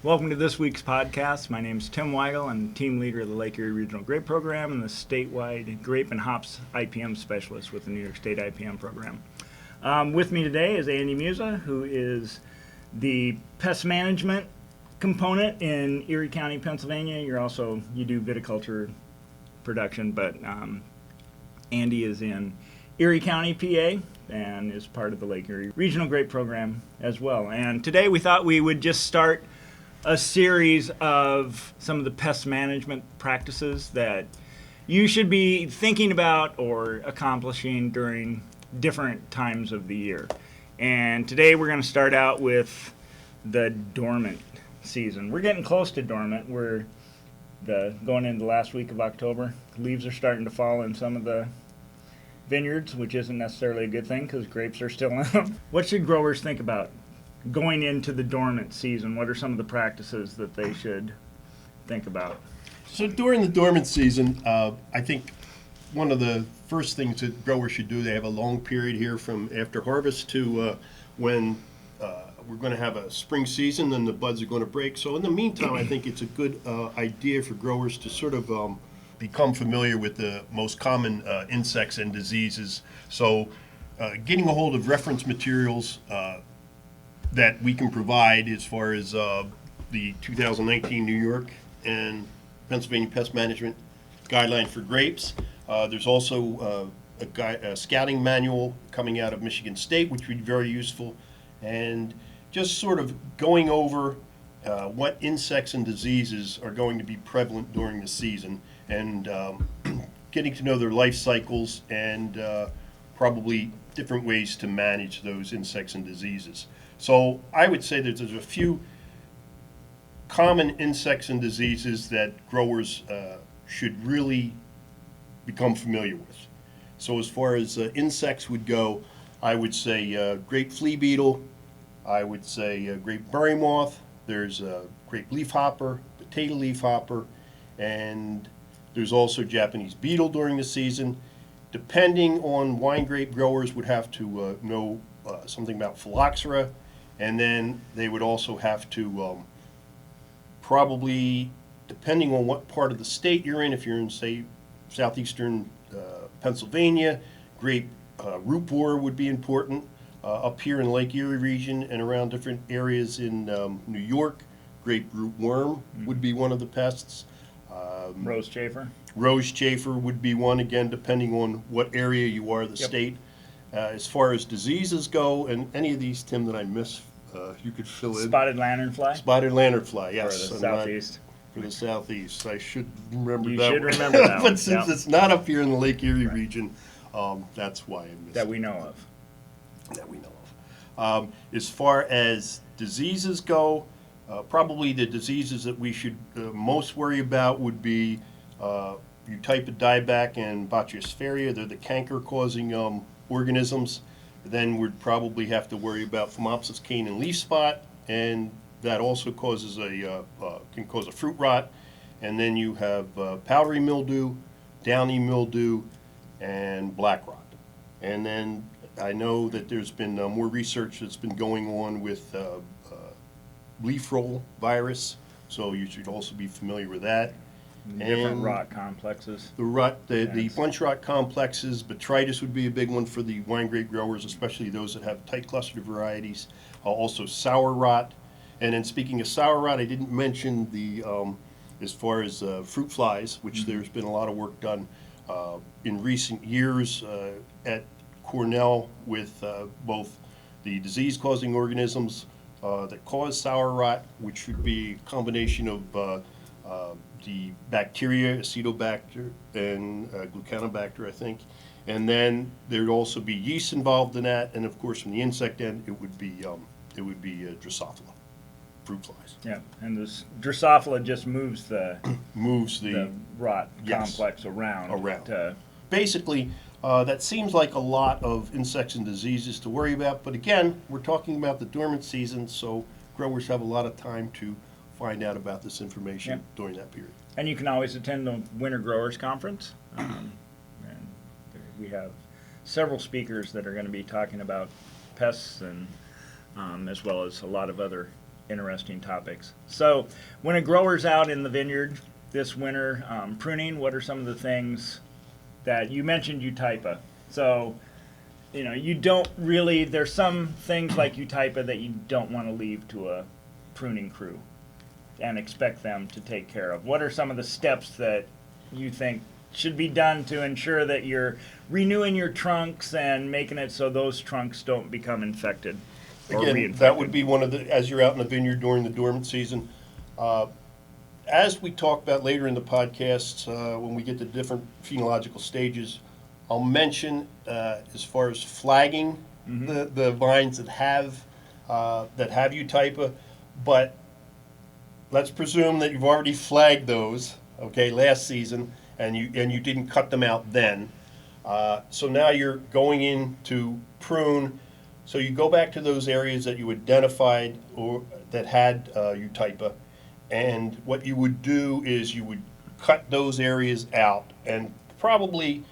Welcome to this week's podcast. My name is Tim Weigel. I'm team leader of the Lake Erie Regional Grape Program and the statewide grape and hops IPM specialist with the New York State IPM program. With me today is Andy Musa, who is the pest management component in Erie County, Pennsylvania. You do viticulture production, but Andy is in Erie County, PA, and is part of the Lake Erie Regional Grape Program as well. And today we thought we would just start a series of some of the pest management practices that you should be thinking about or accomplishing during different times of the year. And today we're going to start out with the dormant season. We're getting close to dormant. We're going into the last week of October. Leaves are starting to fall in some of the vineyards, which isn't necessarily a good thing because grapes are still in them. What should growers think about going into the dormant season? What are some of the practices that they should think about? So during the dormant season, I think one of the first things that growers should do, they have a long period here from after harvest to when we're going to have a spring season and the buds are going to break. So in the meantime, I think it's a good idea for growers to sort of become familiar with the most common insects and diseases. So getting a hold of reference materials that we can provide as far as the 2019 New York and Pennsylvania Pest Management Guideline for Grapes. There's also a scouting manual coming out of Michigan State, which would be very useful. And just sort of going over what insects and diseases are going to be prevalent during the season and getting to know their life cycles and probably different ways to manage those insects and diseases. So I would say that there's a few common insects and diseases that growers should really become familiar with. So as far as insects would go, I would say grape flea beetle, I would say grape berry moth, there's grape leafhopper, potato leafhopper, and there's also Japanese beetle during the season. Depending on wine grape growers would have to know something about phylloxera. And then they would also have to probably, depending on what part of the state you're in, if you're in, say, southeastern Pennsylvania, grape root borer would be important. Up here in the Lake Erie region and around different areas in New York, grape root worm would be one of the pests. Rose chafer? Rose chafer would be one, again, depending on what area you are, the state. As far as diseases go, and any of these, Tim, that I miss, you could fill in. Spotted lanternfly? Spotted lanternfly, yes. For the southeast. For the southeast. I should remember you that. You should remember that one. But since it's not up here in the Lake Erie region, that's why I missed it. That we know of. That we know of. As far as diseases go, probably the diseases that we should most worry about would be Eutypa dieback and Bacteriosphaeria. They're the canker-causing organisms. Then we'd probably have to worry about Phomopsis cane and leaf spot, and that also causes can cause a fruit rot. And then you have powdery mildew, downy mildew, and black rot. And then I know that there's been more research that's been going on with leaf roll virus, so you should also be familiar with that. Different rot complexes. The bunch rot complexes, botrytis would be a big one for the wine grape growers, especially those that have tight clustered varieties. Also sour rot. And then speaking of sour rot, I didn't mention the as far as fruit flies, which there's been a lot of work done in recent years at Cornell with both the disease-causing organisms that cause sour rot, which would be a combination of the bacteria, Acetobacter and Glucanobacter, I think. And then there'd also be yeast involved in that, and of course from the insect end, it would be Drosophila, fruit flies. Yeah, and this Drosophila just moves the rot Yes. complex around. Basically, that seems like a lot of insects and diseases to worry about, but again, we're talking about the dormant season, so growers have a lot of time to find out about this information during that period. And you can always attend the Winter Growers Conference. And we have several speakers that are going to be talking about pests and as well as a lot of other interesting topics. So when a grower's out in the vineyard this winter pruning, what are some of the things that you mentioned Eutypa? So, you know, you don't really, there's some things like Eutypa that you don't want to leave to a pruning crew and expect them to take care of. What are some of the steps that you think should be done to ensure that you're renewing your trunks and making it so those trunks don't become infected or Again, reinfected? that would be one of the, as you're out in the vineyard during the dormant season. As we talk about later in the podcasts, when we get to different phenological stages, I'll mention as far as flagging the vines that have Eutypa, but let's presume that you've already flagged those, okay, last season, and you didn't cut them out then. So now you're going in to prune. So you go back to those areas that you identified or that had Eutypa, and what you would do is you would cut those areas out, and probably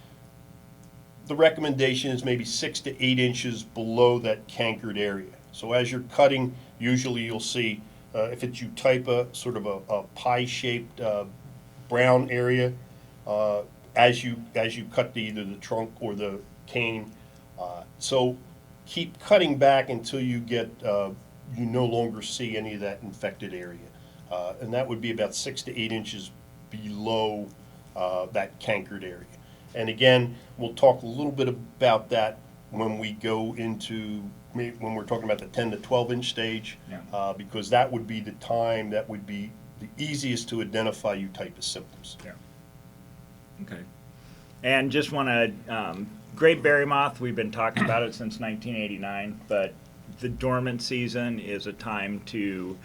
the recommendation is maybe 6 to 8 inches below that cankered area. So as you're cutting, usually you'll see if it's Eutypa, sort of a pie-shaped brown area as you cut either the trunk or the cane. So keep cutting back until you get you no longer see any of that infected area, and that would be about 6 to 8 inches below that cankered area. And again, we'll talk a little bit about that when we go into when we're talking about the 10 to 12 inch stage, because that would be the time that would be the easiest to identify Eutypa symptoms. Yeah. Okay. And just want to, grape berry moth, we've been talking about it since 1989, but the dormant season is a time to,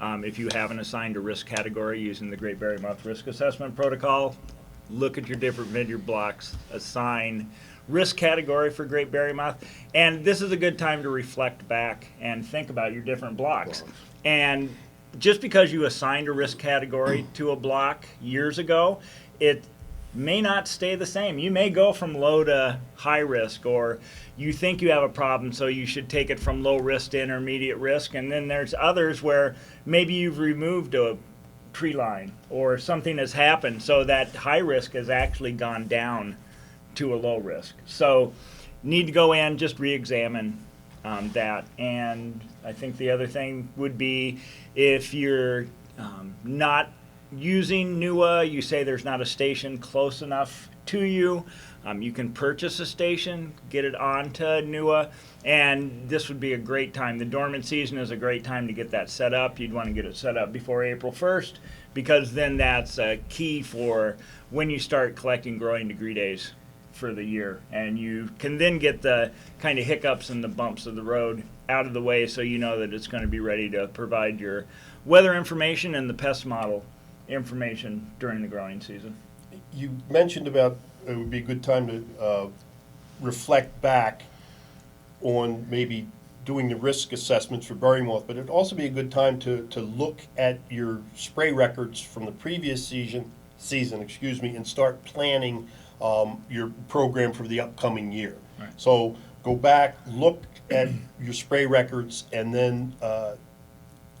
if you haven't assigned a risk category using the grape berry moth risk assessment protocol, look at your different vineyard blocks, assign risk category for grape berry moth, and this is a good time to reflect back and think about your different blocks. And just because you assigned a risk category to a block years ago, it may not stay the same. You may go from low to high risk, or you think you have a problem, so you should take it from low risk to intermediate risk. And then there's others where maybe you've removed a tree line or something has happened, so that high risk has actually gone down to a low risk. So need to go in, just re-examine that. And I think the other thing would be if you're not using NUA, you say there's not a station close enough to you, you can purchase a station, get it onto NUA, and this would be a great time. The dormant season is a great time to get that set up. You'd want to get it set up before April 1st, because then that's a key for when you start collecting growing degree days for the year, and you can then get the kind of hiccups and the bumps of the road out of the way, so you know that it's going to be ready to provide your weather information and the pest model information during the growing season. You mentioned about it would be a good time to reflect back on maybe doing the risk assessments for berry moth, but it'd also be a good time to look at your spray records from the previous season, and start planning your program for the upcoming year. Right. So go back, look at your spray records, and then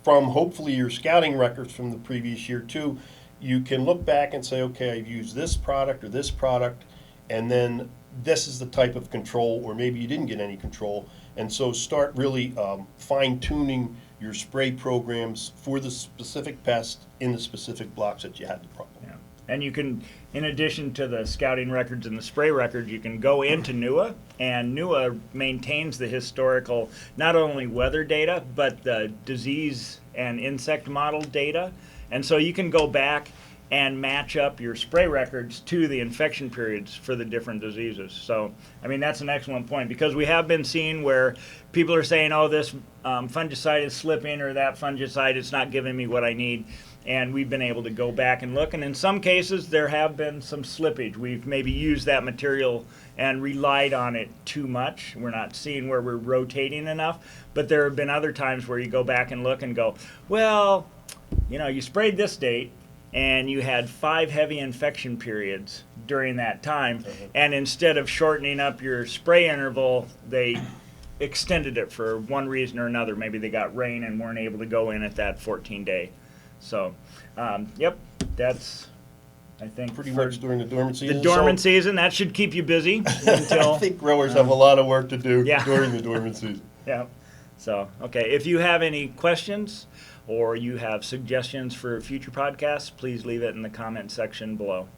from hopefully your scouting records from the previous year too, you can look back and say, okay, I've used this product or this product, and then this is the type of control, or maybe you didn't get any control. And so start really fine-tuning your spray programs for the specific pest in the specific blocks that you had the problem. Yeah. And you can, in addition to the scouting records and the spray records, you can go into NUA, and NUA maintains the historical, not only weather data, but the disease and insect model data. And so you can go back and match up your spray records to the infection periods for the different diseases. So, I mean, that's an excellent point, because we have been seeing where people are saying, oh, this fungicide is slipping, or that fungicide is not giving me what I need. And we've been able to go back and look, and in some cases there have been some slippage. We've maybe used that material and relied on it too much. We're not seeing where we're rotating enough, but there have been other times where you go back and look and go, well, you know, you sprayed this date and you had 5 heavy infection periods during that time, and instead of shortening up your spray interval, they extended it for one reason or another. Maybe they got rain and weren't able to go in at that 14-day. So, yep, that's, I think, Pretty for much during the dormant season. the dormant So season. That should keep you busy until. I think growers have a lot of work to do Yeah. during the dormant season. Yeah. So, okay, if you have any questions or you have suggestions for future podcasts, please leave it in the comment section below.